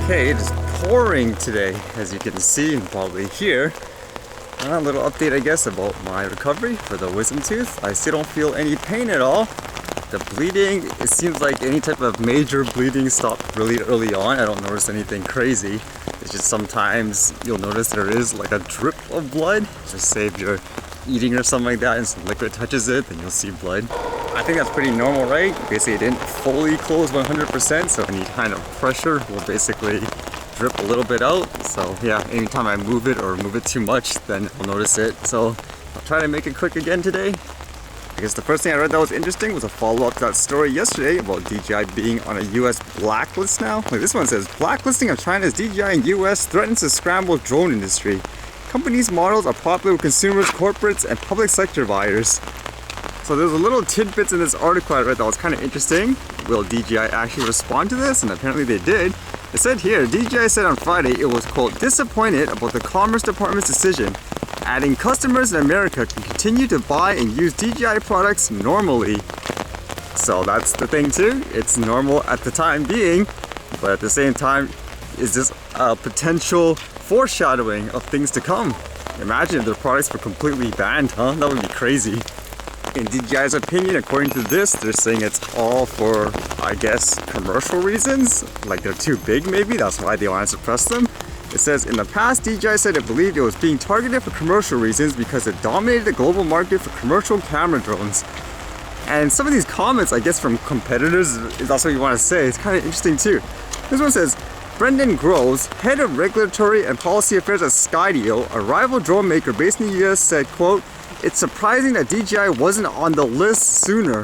Okay, it is pouring today, as you can see and probably hear. A little update, I guess, about my recovery for the wisdom tooth. I still don't feel any pain at all. The bleeding, it seems like any type of major bleeding stopped really early on. I don't notice anything crazy. It's just sometimes you'll notice there is like a drip of blood. Just say if you're eating or something like that and some liquid touches it, then you'll see blood. I think that's pretty normal, right? Basically it didn't fully close 100%, so any kind of pressure will basically drip a little bit out. So yeah, anytime I move it or move it too much, then I'll notice it. So I'll try to make it quick again today. I guess the first thing I read that was interesting was a follow-up to that story yesterday about DJI being on a US blacklist now. Like this one says, blacklisting of China's DJI in US threatens to scramble drone industry. Companies' models are popular with consumers, corporates, and public sector buyers. So there's a little tidbits in this article I read that was kind of interesting. Will DJI actually respond to this? And apparently they did. It said here, DJI said on Friday it was, quote, disappointed about the Commerce Department's decision, adding customers in America can continue to buy and use DJI products normally. So that's the thing too. It's normal at the time being, but at the same time, is this a potential foreshadowing of things to come? Imagine if their products were completely banned, huh? That would be crazy. In DJI's opinion, according to this, they're saying it's all for, I guess, commercial reasons. Like they're too big maybe, that's why they want to suppress them. It says, in the past, DJI said it believed it was being targeted for commercial reasons because it dominated the global market for commercial camera drones. And some of these comments, I guess, from competitors, is also what you want to say. It's kind of interesting too. This one says, Brendan Groves, head of regulatory and policy affairs at Skydio, a rival drone maker based in the US, said, quote, it's surprising that DJI wasn't on the list sooner.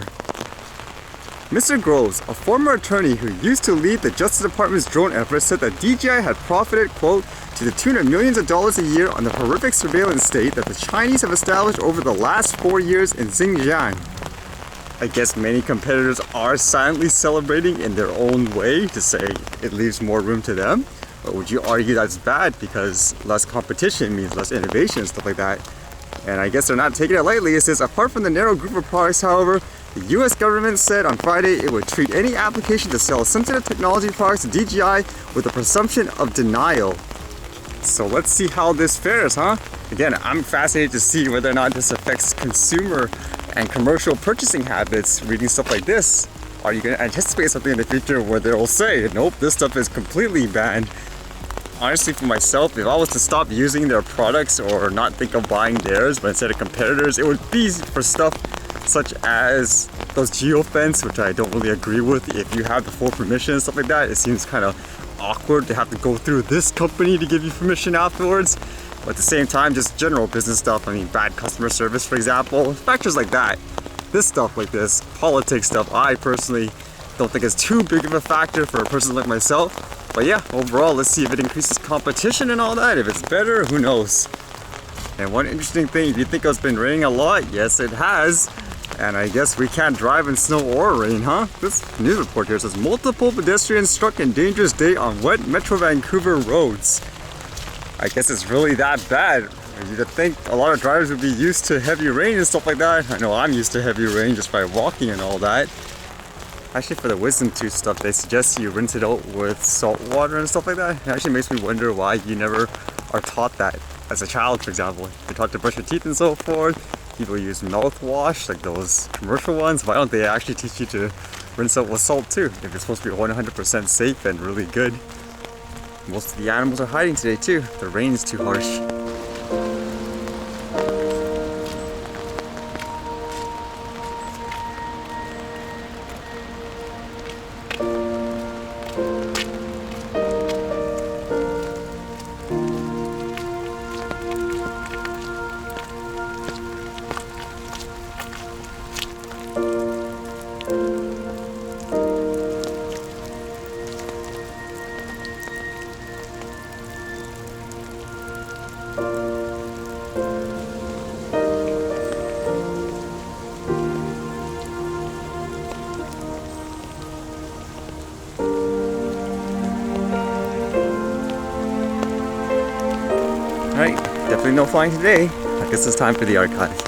Mr. Groves, a former attorney who used to lead the Justice Department's drone efforts, said that DJI had profited, quote, to the tune of millions of dollars a year on the horrific surveillance state that the Chinese have established over the last 4 years in Xinjiang. I guess many competitors are silently celebrating in their own way to say it leaves more room to them. But would you argue that's bad because less competition means less innovation and stuff like that? And I guess they're not taking it lightly. It says, apart from the narrow group of products, however, the US government said on Friday it would treat any application to sell sensitive technology products to DJI with a presumption of denial. So let's see how this fares, huh? Again, I'm fascinated to see whether or not this affects consumer and commercial purchasing habits. Reading stuff like this, are you going to anticipate something in the future where they'll say, nope, this stuff is completely banned? Honestly, for myself, if I was to stop using their products or not think of buying theirs, but instead of competitors, it would be for stuff such as those geofence, which I don't really agree with. If you have the full permission and stuff like that, it seems kind of awkward to have to go through this company to give you permission afterwards. But at the same time, just general business stuff, I mean, bad customer service, for example, factors like that. This stuff like this, politics stuff, I personally don't think it's too big of a factor for a person like myself. But yeah, overall, let's see if it increases competition and all that. If it's better, who knows? And one interesting thing, if you think it's been raining a lot, yes it has. And I guess we can't drive in snow or rain, huh? This news report here says, multiple pedestrians struck in dangerous day on wet Metro Vancouver roads. I guess it's really that bad. You'd think a lot of drivers would be used to heavy rain and stuff like that. I know I'm used to heavy rain just by walking and all that. Actually, for the wisdom tooth stuff, they suggest you rinse it out with salt water and stuff like that. It actually makes me wonder why you never are taught that as a child, for example. You're taught to brush your teeth and so forth. People use mouthwash, like those commercial ones. Why don't they actually teach you to rinse out with salt too, if it's supposed to be 100% safe and really good? Most of the animals are hiding today too. The rain is too harsh. Alright, definitely no flying today. I guess it's time for the archive.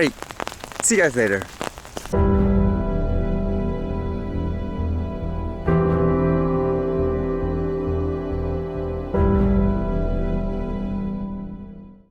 Alright, see you guys later.